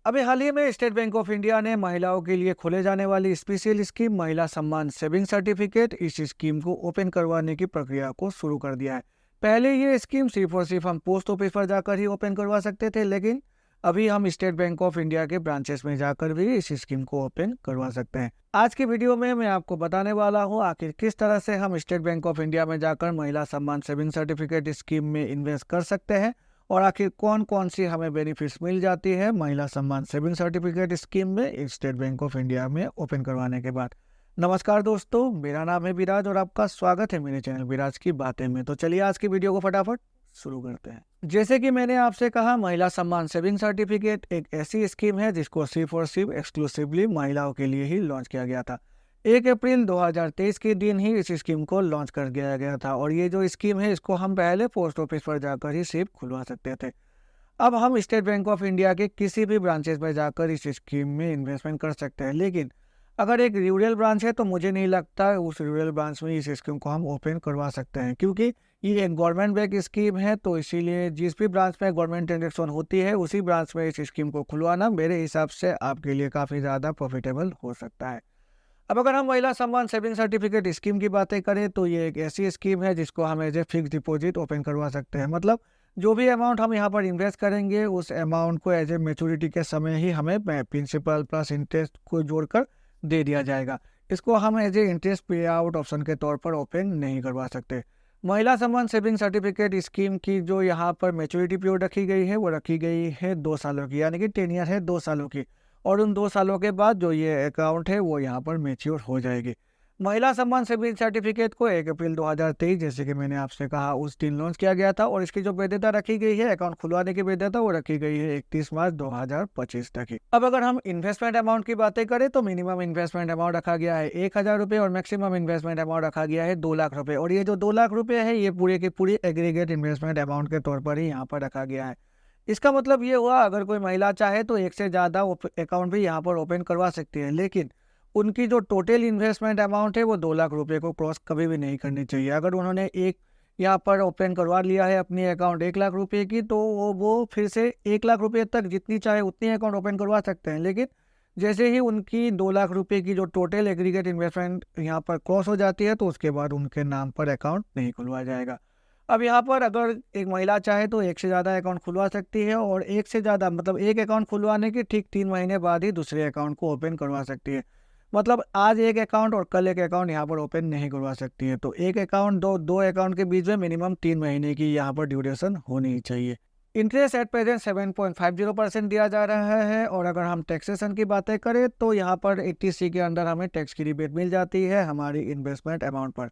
अभी हाल ही में state bank of India ने महिलाओं के लिए खोले जाने वाली स्पेशल स्कीम महिला सम्मान सेविंग सर्टिफिकेट इस स्कीम को ओपन करवाने की प्रक्रिया को शुरू कर दिया है। पहले ये स्कीम सिर्फ और सिर्फ हम पोस्ट ऑफिस पर जाकर ही ओपन करवा सकते थे, लेकिन अभी हम स्टेट बैंक ऑफ इंडिया के ब्रांचेस में जाकर भी इस स्कीम को ओपन करवा सकते हैं। आज की वीडियो में मैं आपको बताने वाला हूँ आखिर किस तरह से हम स्टेट बैंक ऑफ इंडिया में जाकर महिला सम्मान सेविंग सर्टिफिकेट स्कीम में इन्वेस्ट कर सकते हैं और आखिर कौन कौन सी हमें बेनिफिट्स मिल जाती है महिला सम्मान सेविंग सर्टिफिकेट स्कीम में स्टेट बैंक ऑफ इंडिया में ओपन करवाने के बाद। नमस्कार दोस्तों, मेरा नाम है विराज और आपका स्वागत है मेरे चैनल विराज की बातें में। तो चलिए आज की वीडियो को फटाफट शुरू करते हैं। जैसे कि मैंने आपसे कहा, महिला सम्मान सेविंग सर्टिफिकेट एक ऐसी स्कीम है जिसको सिर्फ और सिर्फ एक्सक्लूसिवली महिलाओं के लिए ही लॉन्च किया गया था। 1 अप्रैल 2023 के दिन ही इस स्कीम को लॉन्च कर दिया गया था और ये जो स्कीम है इसको हम पहले पोस्ट ऑफिस पर जाकर ही सिर्फ खुलवा सकते थे। अब हम स्टेट बैंक ऑफ इंडिया के किसी भी ब्रांचेस पर जाकर इस स्कीम में इन्वेस्टमेंट कर सकते हैं, लेकिन अगर एक रूरल ब्रांच है तो मुझे नहीं लगता उस रूरल ब्रांच में इस स्कीम को हम ओपन करवा सकते हैं, क्योंकि ये एक गवर्नमेंट बैक स्कीम है। तो इसीलिए जिस भी ब्रांच में गवर्नमेंट ट्रांजेक्शन होती है उसी ब्रांच में इस स्कीम को खुलवाना मेरे हिसाब से आपके लिए काफ़ी ज़्यादा प्रॉफिटेबल हो सकता है। अब अगर हम महिला सम्मान सेविंग सर्टिफिकेट स्कीम की बातें करें तो ये एक ऐसी स्कीम है जिसको हम as a fix deposit open करवा सकते हैं। मतलब जो भी अमाउंट हम यहाँ पर इन्वेस्ट करेंगे उस अमाउंट को एज ए मैच्योरिटी के समय ही हमें प्रिंसिपल प्लस इंटरेस्ट को जोड़कर दे दिया जाएगा। इसको हम एज ए इंटरेस्ट पे आउट ऑप्शन के तौर पर ओपन नहीं करवा सकते। महिला सम्मान सेविंग सर्टिफिकेट स्कीम की जो यहाँ पर मैच्योरिटी पीरियड रखी गई है वो रखी गई है 2 सालों की, यानी कि 10 ईयर है 2 सालों की। और उन 2 सालों के बाद जो ये अकाउंट है वो यहाँ पर मैच्योर हो जाएगी। महिला सम्मान सेविंग सर्टिफिकेट को 1 अप्रैल 2023 जैसे कि मैंने आपसे कहा उस दिन लॉन्च किया गया था और इसकी जो वैधता रखी गई है अकाउंट खुलवाने की वैधता वो रखी गई है 31 मार्च 2025 तक की। अब अगर हम इन्वेस्टमेंट अमाउंट की बातें करें तो मिनिमम इन्वेस्टमेंट अमाउंट रखा गया है 1000 रुपये और मैक्सिमम इन्वेस्टमेंट अमाउंट रखा गया है 2 लाख रुपये। और ये जो 2 लाख रुपये है ये पूरे की पूरी एग्रीगेट इन्वेस्टमेंट अमाउंट के तौर पर ही यहाँ पर रखा गया है। इसका मतलब ये हुआ अगर कोई महिला चाहे तो एक से ज़्यादा अकाउंट भी यहाँ पर ओपन करवा सकती है, लेकिन उनकी जो टोटल इन्वेस्टमेंट अमाउंट है वो 2 लाख रुपए को क्रॉस कभी भी नहीं करनी चाहिए। अगर उन्होंने एक यहाँ पर ओपन करवा लिया है अपनी अकाउंट 1 लाख रुपए की तो वो फिर से 1 लाख रुपए तक जितनी चाहे उतनी अकाउंट ओपन करवा सकते हैं, लेकिन जैसे ही उनकी 2 लाख रुपए की जो टोटल एग्रीगेट इन्वेस्टमेंट यहाँ पर क्रॉस हो जाती है तो उसके बाद उनके नाम पर अकाउंट नहीं खुलवाया जाएगा। अब यहाँ पर अगर एक महिला चाहे तो एक से ज़्यादा अकाउंट खुलवा सकती है और एक से ज़्यादा मतलब एक अकाउंट खुलवाने के ठीक 3 महीने बाद ही दूसरे अकाउंट को ओपन करवा सकती है। मतलब आज एक अकाउंट और कल एक अकाउंट यहाँ पर ओपन नहीं करवा सकती है। तो एक अकाउंट दो अकाउंट के बीच में मिनिमम 3 महीने की यहाँ पर ड्यूरेशन होनी चाहिए। इंटरेस्ट एट प्रेजेंट 7.50% दिया जा रहा है और अगर हम टैक्सेशन की बातें करें तो यहाँ पर 80C के अंदर हमें टैक्स की रिबेट मिल जाती है हमारी इन्वेस्टमेंट अमाउंट पर।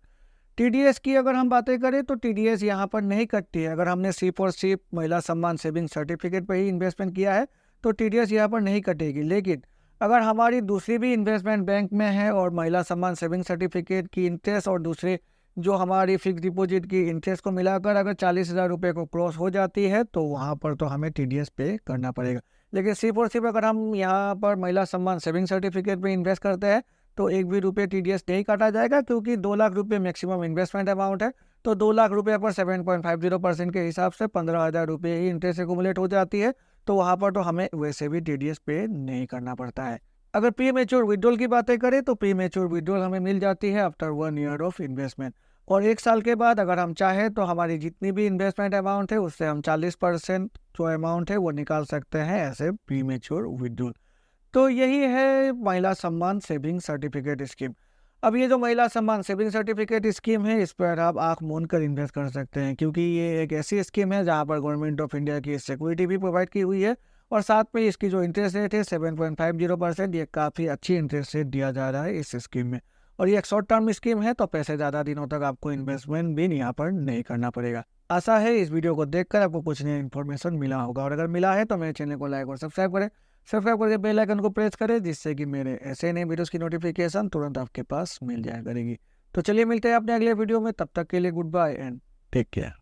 टीडीएस की अगर हम बातें करें तो टीडीएस यहाँ पर नहीं कटती है। अगर हमने सिर्फ और सिर्फ महिला सम्मान सेविंग सर्टिफिकेट पर ही इन्वेस्टमेंट किया है तो टीडीएस यहाँ पर नहीं कटेगी, लेकिन अगर हमारी दूसरी भी इन्वेस्टमेंट बैंक में है और महिला सम्मान सेविंग सर्टिफिकेट की इंटरेस्ट और दूसरे जो हमारी फिक्स डिपॉजिट की इंटरेस्ट को मिलाकर अगर 40,000 रुपये को क्रॉस हो जाती है तो वहाँ पर तो हमें टीडीएस पे करना पड़ेगा। लेकिन सिर्फ और सिर्फ अगर हम यहाँ पर महिला सम्मान सेविंग सर्टिफिकेट पे इन्वेस्ट करते हैं तो एक भी रुपये टीडीएस नहीं काटा जाएगा, क्योंकि 2 लाख रुपये मैक्सिमम इन्वेस्टमेंट अमाउंट है। तो 2 लाख रुपये पर 7.50% के हिसाब से 15,000 रुपये ही इंटरेस्ट एक्यूमुलेट हो जाती है। तो वहाँ पर तो हमें वैसे भी टीडीएस पे नहीं करना पड़ता है। अगर प्री मैच्योर विड्रॉल की बातें करें तो प्री मैच्योर विड्रॉल हमें मिल जाती है आफ्टर 1 ईयर ऑफ इन्वेस्टमेंट और 1 साल के बाद अगर हम चाहें तो हमारी जितनी भी इन्वेस्टमेंट अमाउंट है उससे हम 40% जो अमाउंट है वो निकाल सकते हैं ऐसे प्री मैच्योर विड्रॉल। तो यही है महिला सम्मान सेविंग सर्टिफिकेट स्कीम। अब ये जो महिला सम्मान सेविंग सर्टिफिकेट स्कीम है इस पर आप आंख मूंद कर इन्वेस्ट कर सकते हैं, क्योंकि ये एक ऐसी स्कीम है जहाँ पर गवर्नमेंट ऑफ इंडिया की सिक्योरिटी भी प्रोवाइड की हुई है और साथ में इसकी जो इंटरेस्ट रेट है 7.50%, ये काफ़ी अच्छी इंटरेस्ट रेट दिया जा रहा है इस स्कीम में। और ये एक शॉर्ट टर्म स्कीम है तो पैसे ज़्यादा दिनों तक आपको इन्वेस्टमेंट भी यहाँ पर नहीं करना पड़ेगा। आशा है इस वीडियो को देखकर आपको कुछ नया इन्फॉर्मेशन मिला होगा और अगर मिला है तो मेरे चैनल को लाइक और सब्सक्राइब करें। सब्सक्राइब करके बेल आइकन को प्रेस करें जिससे कि मेरे ऐसे नए वीडियोस की नोटिफिकेशन तुरंत आपके पास मिल जाया करेगी। तो चलिए मिलते हैं अपने अगले वीडियो में, तब तक के लिए goodbye and take care.